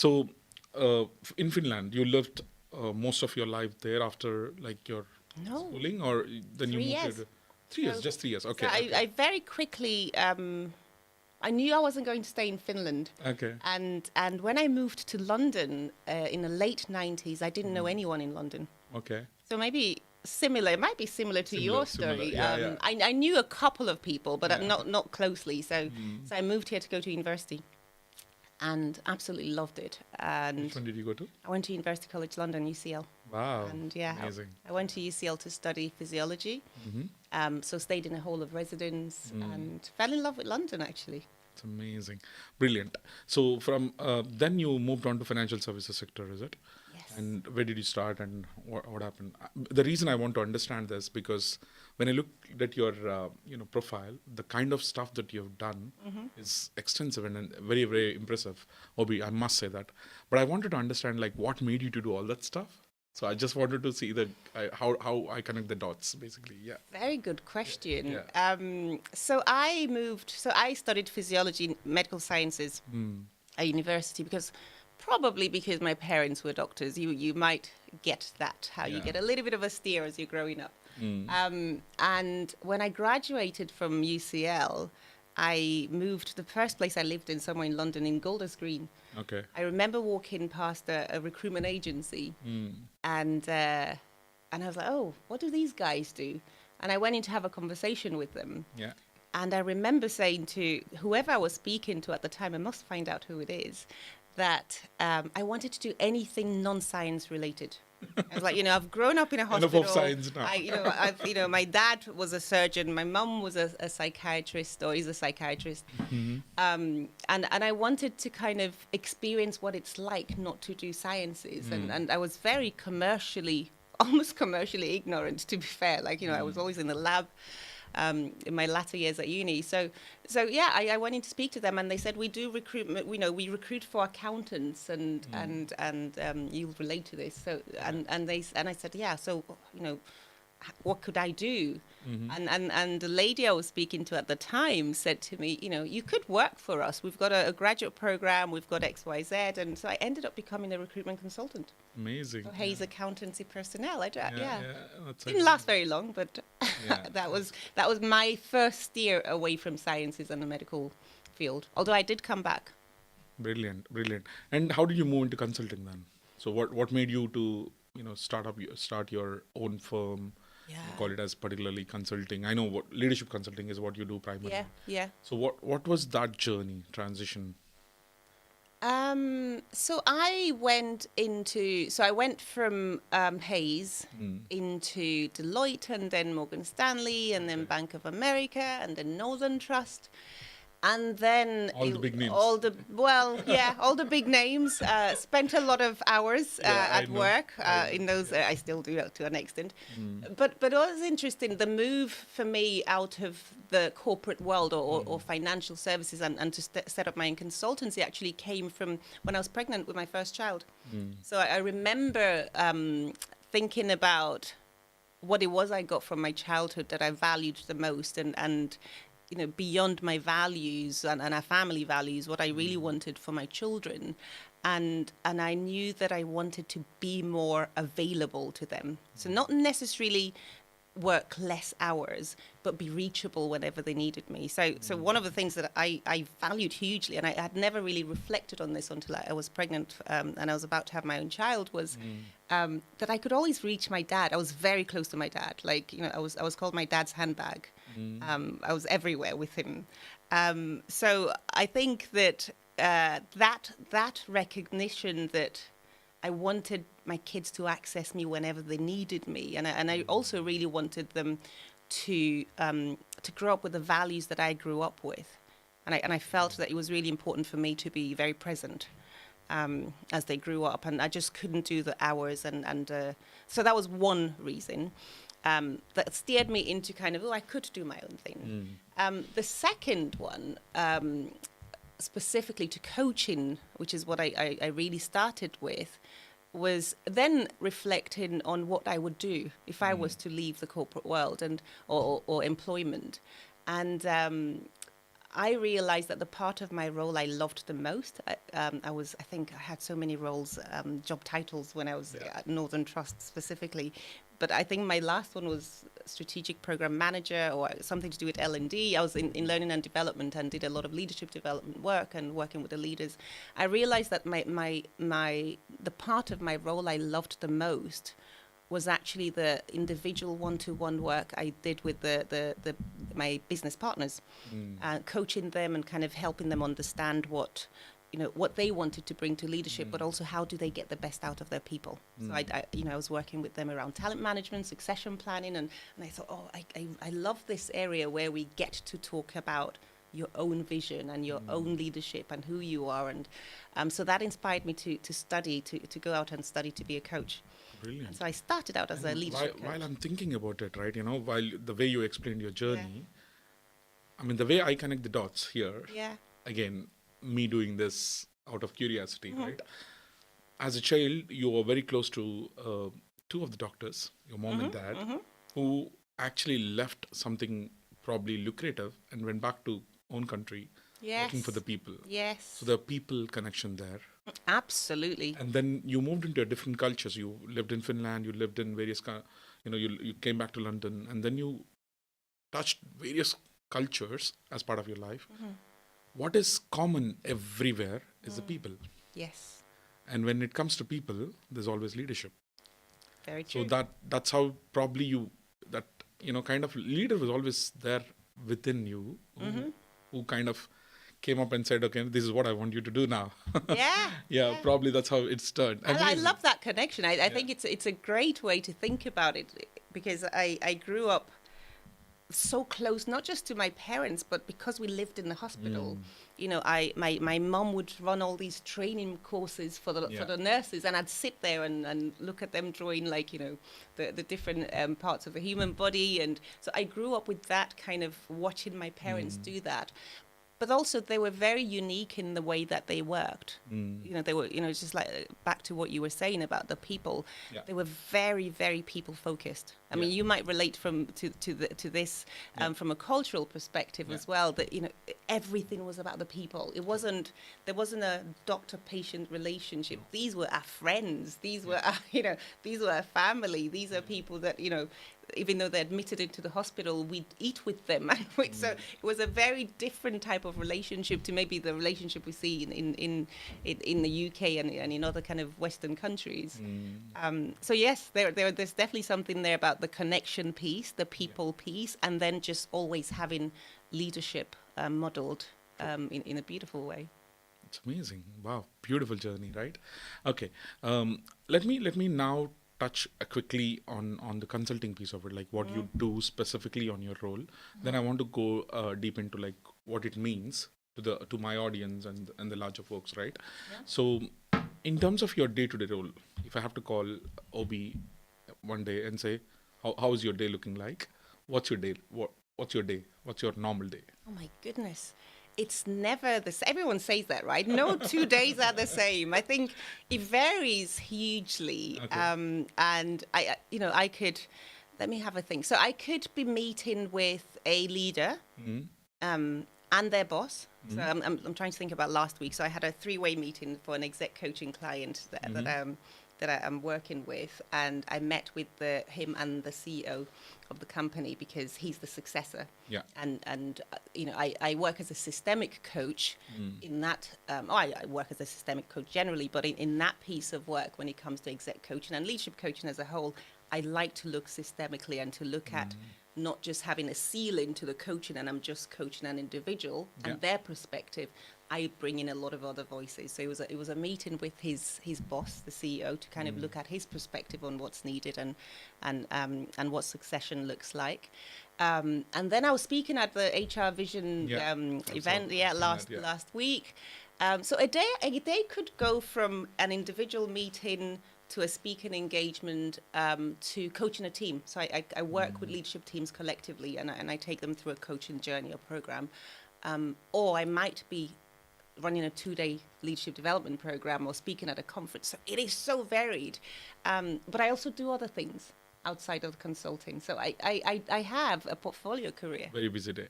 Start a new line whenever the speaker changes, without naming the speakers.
So, in Finland, you lived most of your life there after like your
No,
schooling, or then you
three
moved here?
years.
To, 3 years,
So,
just 3 years.
so
Okay,
I,
okay,
I very quickly, I knew I wasn't going to stay in Finland.
okay.
And when I moved to London in the late 90s, I didn't know anyone in London.
Okay.
So maybe similar, it might be similar to
Similar,
your
similar.
story.
Yeah, yeah.
I knew a couple of people, but
Yeah.
not closely. So I moved here to go to university and absolutely loved it.
Which
And
one did you go to?
I went to University College London, UCL.
Wow.
And yeah,
Amazing.
I went to UCL to study physiology. So stayed in a hall of residence and fell in love with London, actually.
It's amazing. Brilliant. So from then you moved on to financial services sector, is it?
Yes.
And where did you start and what happened? The reason I want to understand this because when I looked at your profile, the kind of stuff that you've done is extensive and very, very impressive. Obi, I must say that. But I wanted to understand like what made you to do all that stuff. So I just wanted to see how I connect the dots, basically. Yeah.
Very good question.
Yeah.
So I studied physiology, medical sciences at university probably because my parents were doctors. You might get that, how you
Yeah.
get a little bit of a steer as you're growing up. And when I graduated from UCL, I moved, the first place I lived in, somewhere in London, in Golders Green.
Okay.
I remember walking past a recruitment agency and I was like, oh, what do these guys do? And I went in to have a conversation with them.
Yeah.
And I remember saying to whoever I was speaking to at the time, I must find out who it is, that I wanted to do anything non-science related. I was like, I've grown up in a hospital.
Enough of science now.
My dad was a surgeon. My mum was a psychiatrist, or is a psychiatrist. And I wanted to kind of experience what it's like not to do sciences. And I was very almost commercially ignorant, to be fair. I was always in the lab. In my latter years at uni. So yeah, I went in to speak to them and they said, we do recruitment, we recruit for accountants and you'll relate to this. So, and I said, yeah, so, what could I do? And the lady I was speaking to at the time said to me, you could work for us. We've got a graduate program, we've got XYZ. And so I ended up becoming a recruitment consultant.
Amazing.
For Hayes Accountancy Personnel.
That's
didn't last very long, but
Yeah.
that was my first steer away from sciences and the medical field. Although I did come back.
Brilliant. And how did you move into consulting then? So what made you to start your own firm?
Yeah.
You call it as particularly consulting. I know what leadership consulting is what you do primarily.
Yeah.
So what was that journey transition?
So I went from Hayes into Deloitte and then Morgan Stanley and then Bank of America and then Northern Trust. And then
All the big names.
all the big names. Spent a lot of hours at work in those. I still do to an extent. But it was interesting. The move for me out of the corporate world or financial services and to set up my own consultancy actually came from when I was pregnant with my first child. So I remember thinking about what it was I got from my childhood that I valued the most and beyond my values and our family values, what I really wanted for my children. And I knew that I wanted to be more available to them. So not necessarily work less hours, but be reachable whenever they needed me. So one of the things that I valued hugely, and I had never really reflected on this until I was pregnant and I was about to have my own child, was that I could always reach my dad. I was very close to my dad. I was called my dad's handbag. I was everywhere with him. So I think that that recognition that I wanted my kids to access me whenever they needed me, and I also really wanted them to grow up with the values that I grew up with, and I felt that it was really important for me to be very present as they grew up, and I just couldn't do the hours, and so that was one reason. That steered me into kind of, I could do my own thing. The second one, specifically to coaching, which is what I really started with, was then reflecting on what I would do if I was to leave the corporate world or employment. And I realized that the part of my role I loved the most, I think I had so many roles, job titles when I was at Northern Trust specifically, but I think my last one was strategic program manager or something to do with L&D. I was in learning and development and did a lot of leadership development work and working with the leaders. I realized that the part of my role I loved the most was actually the individual one-to-one work I did with my business partners, coaching them and kind of helping them understand what they wanted to bring to leadership, but also how do they get the best out of their people. So I was working with them around talent management, succession planning, and I thought, I love this area where we get to talk about your own vision and your own leadership and who you are, and so that inspired me to study, to go out and study to be a coach.
Brilliant.
And so I started out as a leadership coach.
While I'm thinking about it, right, while the way you explained your journey, I mean, the way I connect the dots here, again, me doing this out of curiosity, right? As a child, you were very close to two of the doctors, your mom and dad, who actually left something probably lucrative and went back to own country, working for the people.
Yes.
So the people connection there.
Absolutely.
And then you moved into a different cultures. You lived in Finland, you lived in various, you came back to London, and then you touched various cultures as part of your life. What is common everywhere is the people.
Yes.
And when it comes to people, there's always leadership.
Very true.
So that's how probably kind of leader was always there within you, who kind of came up and said, okay, this is what I want you to do now.
Yeah.
Probably that's how it's turned.
And I love that connection. I think it's a great way to think about it, because I grew up so close, not just to my parents, but because we lived in the hospital. My mum would run all these training courses for the nurses, and I'd sit there and look at them drawing the different parts of the human body, and so I grew up with that kind of watching my parents do that. But also they were very unique in the way that they worked. They were, it's just like back to what you were saying about the people. They were very, very people focused. I mean, you might relate to this from a cultural perspective as well. That everything was about the people. There wasn't a doctor-patient relationship. These were our friends. These were these were our family. These are people that even though they're admitted into the hospital, we'd eat with them. So it was a very different type of relationship to maybe the relationship we see in the UK and in other kind of Western countries. So yes, there's definitely something there about the connection piece, the people piece, and then just always having leadership modeled in a beautiful way.
It's amazing. Wow, beautiful journey, right? Okay, let me now touch quickly on the consulting piece of it, like what you do specifically on your role. Then I want to go deep into like what it means to my audience and the larger folks, right? So in terms of your day-to-day role, if I have to call Obi one day and say, how is your day looking like? What's your day? What's your day? What's your normal day?
Oh my goodness. It's never the same. Everyone says that, right? No 2 days are the same. I think it varies hugely. Okay. And I could, let me have a think. So I could be meeting with a leader and their boss. So I'm trying to think about last week. So I had a 3-way meeting for an exec coaching client that I'm working with, and I met with him and the CEO of the company because he's the successor.
Yeah.
And I work as a systemic coach in that. I work as a systemic coach generally, but in that piece of work, when it comes to exec coaching and leadership coaching as a whole, I like to look systemically and to look at not just having a ceiling to the coaching and I'm just coaching an individual and their perspective. I bring in a lot of other voices. So it was a meeting with his boss, the CEO, to kind of look at his perspective on what's needed and what succession looks like. And then I was speaking at the HR Vision event last week. So a day could go from an individual meeting to a speaking engagement to coaching a team. So I work with leadership teams collectively, and I take them through a coaching journey or program. Or I might be running a 2-day leadership development program or speaking at a conference. So it is so varied. But I also do other things outside of consulting. So I have a portfolio career.
Very busy day.